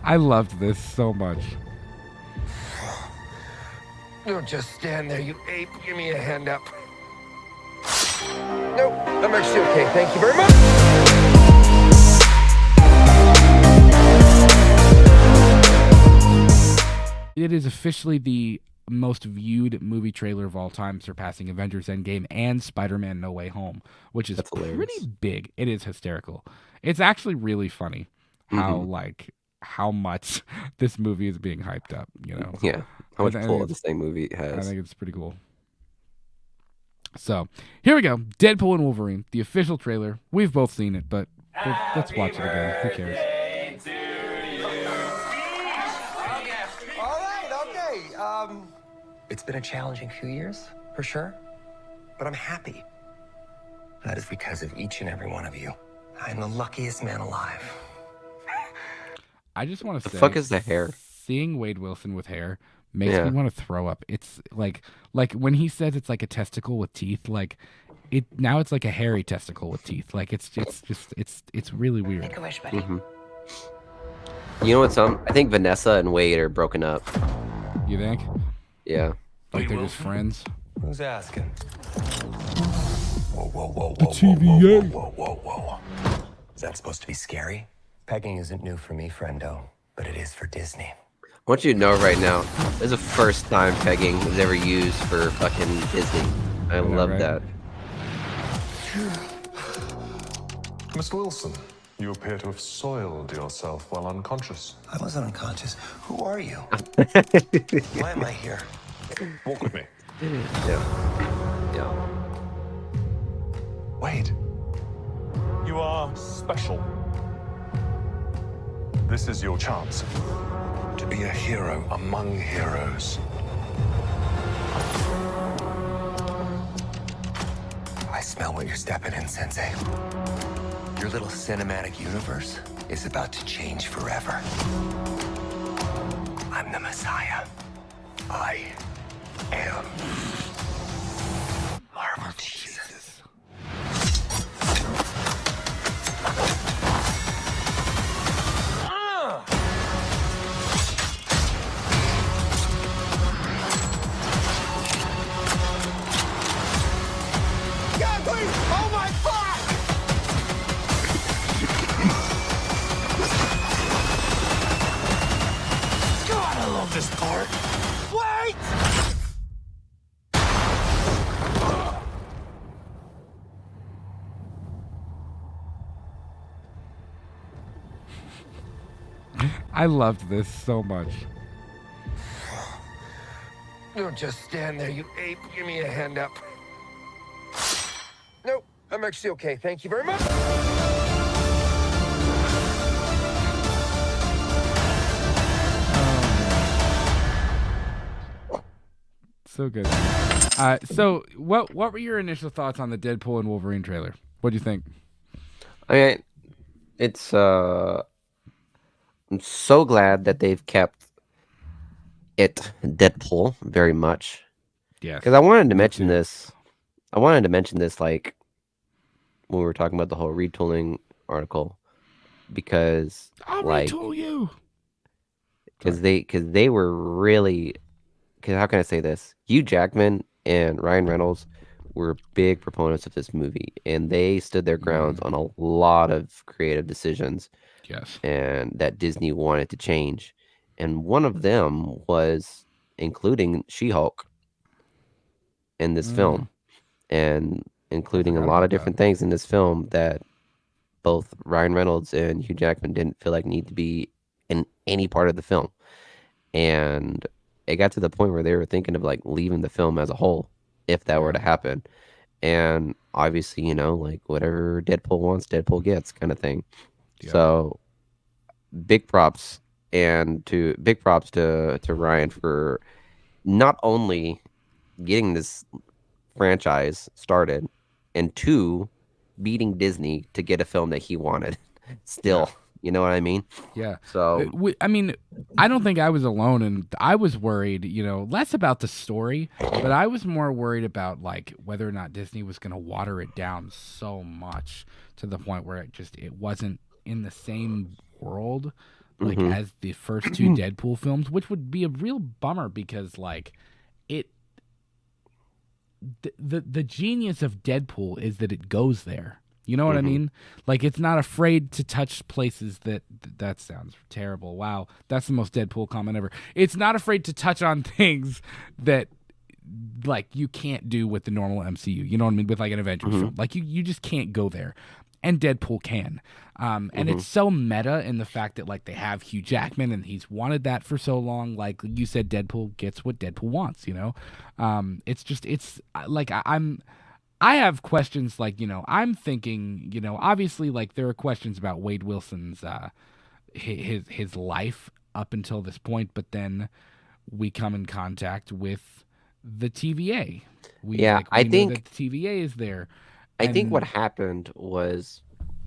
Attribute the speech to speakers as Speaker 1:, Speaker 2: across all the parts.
Speaker 1: I loved this so much.
Speaker 2: Don't just stand there, you ape. Give me a hand up. Nope, I'm actually okay. Thank you very much.
Speaker 1: It is officially the most viewed movie trailer of all time, surpassing Avengers Endgame and Spider-Man No Way Home, which is
Speaker 3: That's
Speaker 1: pretty
Speaker 3: hilarious.
Speaker 1: big. It is hysterical. It's actually really funny how much this movie is being hyped up, you know.
Speaker 3: Yeah. How much
Speaker 1: I think
Speaker 3: pull
Speaker 1: it's-
Speaker 3: this thing movie
Speaker 1: I
Speaker 3: has.
Speaker 1: think it's pretty cool. So, here we go. Deadpool and Wolverine, the official trailer. We've both seen it, but let's watch it again. Who cares?
Speaker 2: All right, okay. It's been a challenging few years, for sure. But I'm happy. That is because of each and every one of you. I'm the luckiest man alive.
Speaker 1: I just want to
Speaker 3: The
Speaker 1: say,
Speaker 3: fuck is the hair?
Speaker 1: Seeing Wade Wilson with hair makes
Speaker 3: Yeah.
Speaker 1: me want to throw up. It's like when he says it's like a testicle with teeth, like it now it's like a hairy testicle with teeth. Like it's really weird.
Speaker 2: Make a wish, buddy.
Speaker 3: You know what's I think Vanessa and Wade are broken up.
Speaker 1: You think?
Speaker 3: Yeah.
Speaker 1: Like they're just friends?
Speaker 2: Who's asking? Whoa, whoa, whoa,
Speaker 1: The
Speaker 2: whoa,
Speaker 1: TVA.
Speaker 2: whoa, whoa, whoa, whoa. Is that supposed to be scary? Pegging isn't new for me, friendo, but it is for Disney.
Speaker 3: I want you to know right now, this is the first time pegging was ever used for fucking Disney. I love
Speaker 1: right?
Speaker 3: that.
Speaker 4: Mr. Wilson, you appear to have soiled yourself while unconscious.
Speaker 2: I wasn't unconscious. Who are you? Why am I here?
Speaker 4: Walk with me.
Speaker 3: Yeah. Yeah.
Speaker 4: Wade, you are special. This is your chance to be a hero among heroes.
Speaker 2: I smell what you're stepping in, Sensei. Your little cinematic universe is about to change forever. I'm the Messiah. I am Marvel Jesus. God, please! Oh my fuck! God, I love this part. Wait!
Speaker 1: I loved this so much.
Speaker 2: Don't just stand there, you ape. Give me a hand up. Nope, I'm actually okay. Thank you very much.
Speaker 1: So good. So what were your initial thoughts on the Deadpool and Wolverine trailer? What do you think?
Speaker 3: I mean, it's I'm so glad that they've kept it Deadpool very much.
Speaker 1: Yeah.
Speaker 3: Because I wanted to
Speaker 1: Me
Speaker 3: mention
Speaker 1: too.
Speaker 3: this. I wanted to mention this like when we were talking about the whole retooling article. Because
Speaker 1: I'll
Speaker 3: like
Speaker 1: retool you.
Speaker 3: because they were really, because how can I say this? Hugh Jackman and Ryan Reynolds were big proponents of this movie, and they stood their grounds on a lot of creative decisions
Speaker 1: Yes.
Speaker 3: and that Disney wanted to change. And one of them was including She-Hulk in this film, and including a
Speaker 1: forgot
Speaker 3: lot
Speaker 1: about
Speaker 3: of different things in this film that both Ryan Reynolds and Hugh Jackman didn't feel like need to be in any part of the film. And it got to the point where they were thinking of like leaving the film as a whole if that were to happen. And obviously, you know, like whatever Deadpool wants, Deadpool gets kind of thing.
Speaker 1: Yeah.
Speaker 3: So big props to Ryan for not only getting this franchise started, and two, beating Disney to get a film that he wanted. Still, you know what I mean?
Speaker 1: Yeah.
Speaker 3: So
Speaker 1: I mean, I don't think I was alone, and I was worried, you know, less about the story, but I was more worried about like whether or not Disney was going to water it down so much to the point where it wasn't in the same world like
Speaker 3: Mm-hmm.
Speaker 1: as the first two Deadpool films, which would be a real bummer because like it the genius of Deadpool is that it goes there. You know what I
Speaker 3: Mm-hmm.
Speaker 1: mean? Like it's not afraid to touch places that sounds terrible. Wow, that's the most Deadpool comment ever. It's not afraid to touch on things that like you can't do with the normal MCU. You know what I mean? With like an Avengers
Speaker 3: Mm-hmm.
Speaker 1: film, like you just can't go there, and Deadpool can. And
Speaker 3: Mm-hmm.
Speaker 1: it's so meta in the fact that like they have Hugh Jackman and he's wanted that for so long. Like you said, Deadpool gets what Deadpool wants. You know, it's just it's like I have questions like I'm thinking obviously like there are questions about Wade Wilson's his life up until this point, but then we come in contact with the TVA. We
Speaker 3: Yeah,
Speaker 1: like we know that the TVA is there,
Speaker 3: I think what
Speaker 1: and
Speaker 3: happened was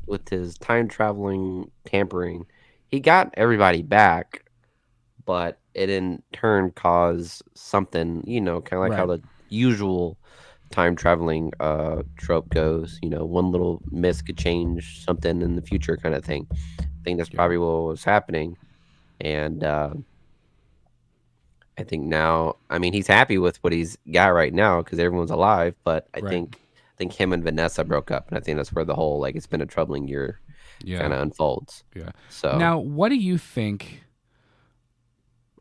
Speaker 3: with his time traveling tampering, he got everybody back, but it in turn caused something, kind of like how
Speaker 1: right,
Speaker 3: the usual time traveling trope goes, one little miss could change something in the future kind of thing. I think that's
Speaker 1: yeah,
Speaker 3: probably what was happening. And I think now, I mean, he's happy with what he's got right now because everyone's alive. But
Speaker 1: right,
Speaker 3: I think him and Vanessa broke up, and I think that's where the whole like it's been a troubling year kind
Speaker 1: yeah,
Speaker 3: of unfolds.
Speaker 1: yeah.
Speaker 3: So
Speaker 1: Now, what do you think?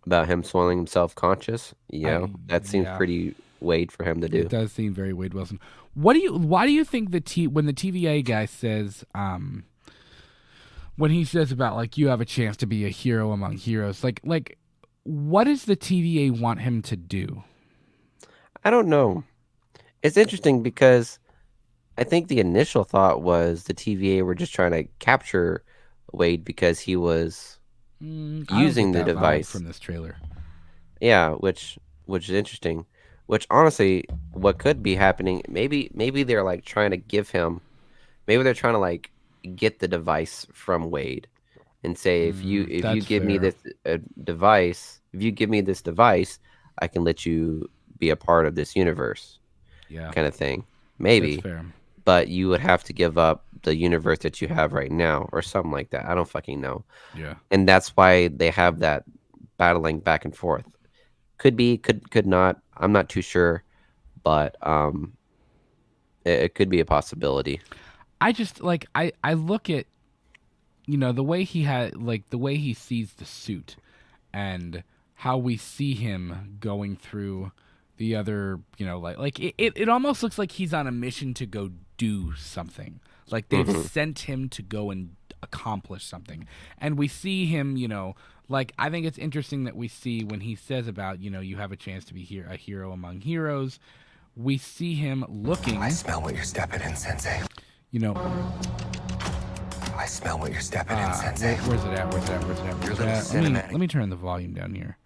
Speaker 3: about him swelling himself conscious,
Speaker 1: I
Speaker 3: that seems
Speaker 1: yeah,
Speaker 3: pretty Wade for him to
Speaker 1: it
Speaker 3: do.
Speaker 1: does seem very Wade Wilson. What do you? Why do you think when the TVA guy says when he says about like you have a chance to be a hero among heroes, like what does the TVA want him to do?
Speaker 3: I don't know. It's interesting because I think the initial thought was the TVA were just trying to capture Wade because he was
Speaker 1: I don't
Speaker 3: using
Speaker 1: get
Speaker 3: the
Speaker 1: that vibe
Speaker 3: device.
Speaker 1: from this trailer.
Speaker 3: Yeah, which is interesting. Which honestly, what could be happening? Maybe they're like trying to give him. Maybe they're trying to like get the device from Wade and say if you
Speaker 1: That's
Speaker 3: give me
Speaker 1: fair.
Speaker 3: this device, if you give me this device, I can let you be a part of this universe,
Speaker 1: Yeah,
Speaker 3: kind of thing.
Speaker 1: that's
Speaker 3: Maybe,
Speaker 1: fair.
Speaker 3: but you would have to give up the universe that you have right now, or something like that. I don't fucking know.
Speaker 1: Yeah.
Speaker 3: And that's why they have that battling back and forth. Could be, could not. I'm not too sure, but it could be a possibility.
Speaker 1: I just like I look at the way he had like the way he sees the suit and how we see him going through the other like it almost looks like he's on a mission to go do something, like they've
Speaker 3: Hmm.
Speaker 1: sent him to go and accomplish something, and we see him like I think it's interesting that we see when he says about you have a chance to be here a hero among heroes, we see him
Speaker 2: I
Speaker 1: looking
Speaker 2: smell what you're stepping in, Sensei.
Speaker 1: you know
Speaker 2: I smell what you're stepping in, Sensei.
Speaker 1: where's it at? Where's it at? Where's it at?
Speaker 2: You're a
Speaker 1: Where's it
Speaker 2: little
Speaker 1: at?
Speaker 2: cinematic.
Speaker 1: Let me turn the volume down here.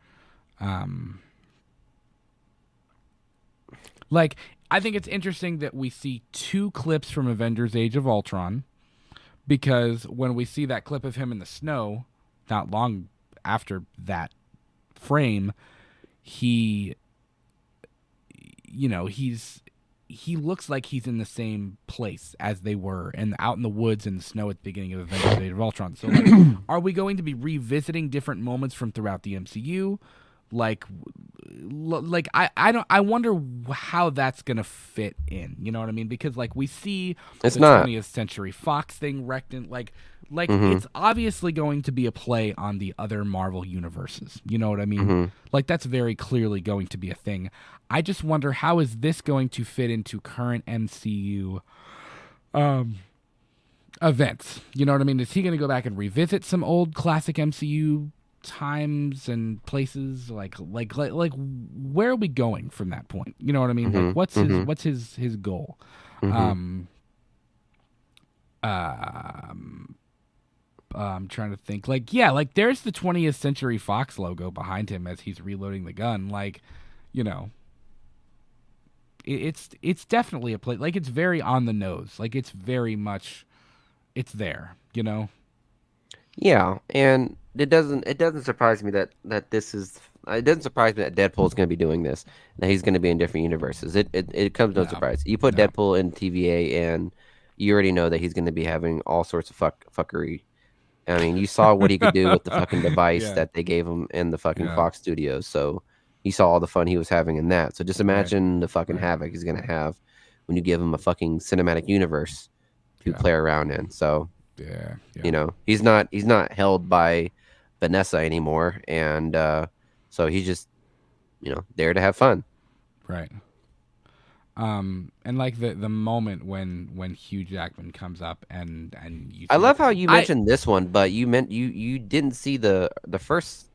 Speaker 1: Like, I think it's interesting that we see two clips from Avengers: Age of Ultron, because when we see that clip of him in the snow, not long after that frame, he, he looks like he's in the same place as they were and out in the woods in the snow at the beginning of Avengers: Age of Ultron. So, like, are we going to be revisiting different moments from throughout the MCU? Like I don't I wonder how that's gonna fit in. You know what I mean? Because like we see
Speaker 3: It's
Speaker 1: the
Speaker 3: not.
Speaker 1: 20th Century Fox thing wrecked in like
Speaker 3: Hmm.
Speaker 1: it's obviously going to be a play on the other Marvel universes. You know what I mean?
Speaker 3: Hmm.
Speaker 1: Like that's very clearly going to be a thing. I just wonder how is this going to fit into current MCU events. You know what I mean? Is he going to go back and revisit some old classic MCU times and places? Like where are we going from that point? You know what I mean? Like
Speaker 3: Hmm. Hmm.
Speaker 1: what's his goal?
Speaker 3: Hmm.
Speaker 1: Um, I'm trying to think. Like yeah, like there's the 20th Century Fox logo behind him as he's reloading the gun. Like, you know, it's definitely a play. Like it's very on the nose. Like it's very much it's there. You know.
Speaker 3: Yeah, and it doesn't surprise me that this is it doesn't surprise me that Deadpool's going to be doing this. That he's going to be in different universes. It comes no
Speaker 1: No.
Speaker 3: surprise. You put
Speaker 1: No.
Speaker 3: Deadpool in TVA, and you already know that he's going to be having all sorts of fuckery I mean, you saw what he could do with the fucking device
Speaker 1: Yeah.
Speaker 3: that they gave him in the fucking
Speaker 1: Yeah.
Speaker 3: Fox Studios. So you saw all the fun he was having in that. So just imagine the fucking
Speaker 1: Right.
Speaker 3: havoc he's gonna have when you give him a fucking cinematic universe to
Speaker 1: Yeah.
Speaker 3: play around in. So
Speaker 1: Yeah.
Speaker 3: you know, he's not held by Vanessa anymore, and so he's just there to have fun.
Speaker 1: Right. And like the moment when Hugh Jackman comes up and you
Speaker 3: I
Speaker 1: see
Speaker 3: love how you
Speaker 1: I
Speaker 3: mentioned this one, but you didn't see the first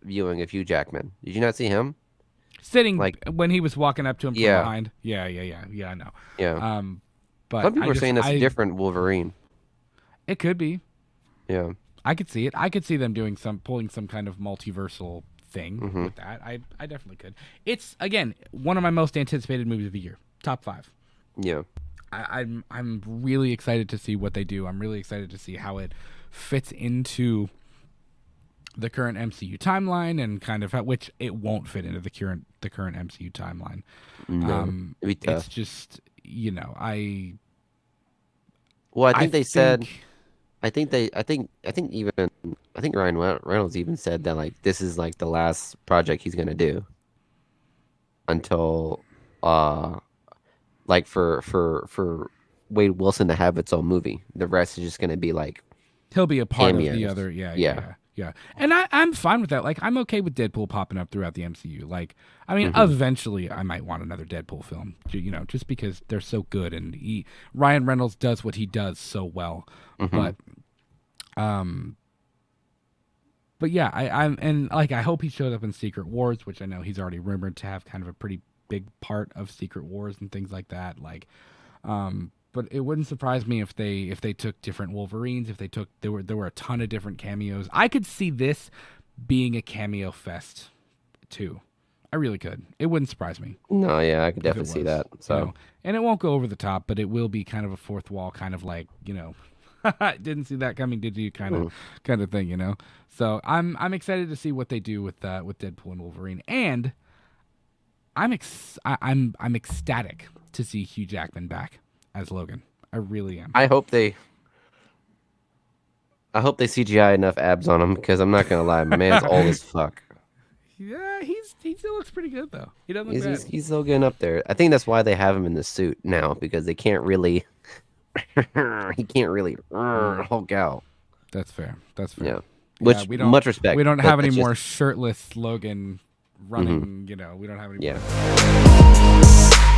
Speaker 3: viewing of Hugh Jackman. Did you not see him?
Speaker 1: sitting
Speaker 3: Like,
Speaker 1: when he was walking up to him from
Speaker 3: yeah,
Speaker 1: behind. Yeah, I know.
Speaker 3: yeah.
Speaker 1: But
Speaker 3: Some people are saying that's a different Wolverine.
Speaker 1: It could be.
Speaker 3: Yeah.
Speaker 1: I could see it. I could see them pulling some kind of multiversal thing
Speaker 3: Mm-hmm.
Speaker 1: with that. I definitely could. It's again one of my most anticipated movies of the year. Top 5.
Speaker 3: Yeah.
Speaker 1: I'm really excited to see what they do. I'm really excited to see how it fits into the current MCU timeline and kind of which it won't fit into the current MCU timeline.
Speaker 3: No, it'd be tough.
Speaker 1: It's just
Speaker 3: Well, I think they said.
Speaker 1: think-
Speaker 3: I think Ryan Reynolds even said that like this is like the last project he's gonna do until like for Wade Wilson to have its own movie. The rest is just gonna be like
Speaker 1: he'll be a part of the
Speaker 3: cameos.
Speaker 1: other. Yeah. And I'm fine with that. Like, I'm okay with Deadpool popping up throughout the MCU. Like, I mean, eventually I might want another Deadpool film, just because they're so good and Ryan Reynolds does what he does so well. But yeah, I hope he shows up in Secret Wars, which I know he's already rumored to have kind of a pretty big part of Secret Wars and things like that. Like, but it wouldn't surprise me if they took different Wolverines. If they took there were a ton of different cameos. I could see this being a cameo fest too. I really could. It wouldn't surprise me.
Speaker 3: No, yeah, I could
Speaker 1: if it
Speaker 3: definitely see
Speaker 1: was,
Speaker 3: that. So
Speaker 1: and it won't go over the top, but it will be kind of a fourth wall, kind of like didn't see that coming, did you? Kind of thing. So I'm excited to see what they do with Deadpool and Wolverine, and I'm ecstatic to see Hugh Jackman back as Logan. I really am.
Speaker 3: I hope they CGI enough abs on him because I'm not gonna lie, my man's old as fuck.
Speaker 1: Yeah, he still looks pretty good though. He doesn't look bad.
Speaker 3: He's still getting up there. I think that's why they have him in the suit now because they can't really. He can't really Hulk out.
Speaker 1: That's fair.
Speaker 3: Yeah. Which
Speaker 1: we don't,
Speaker 3: much respect.
Speaker 1: We don't
Speaker 3: but
Speaker 1: have any
Speaker 3: that's
Speaker 1: more
Speaker 3: just-
Speaker 1: shirtless Logan running. We don't have any.
Speaker 3: Yeah.
Speaker 1: more.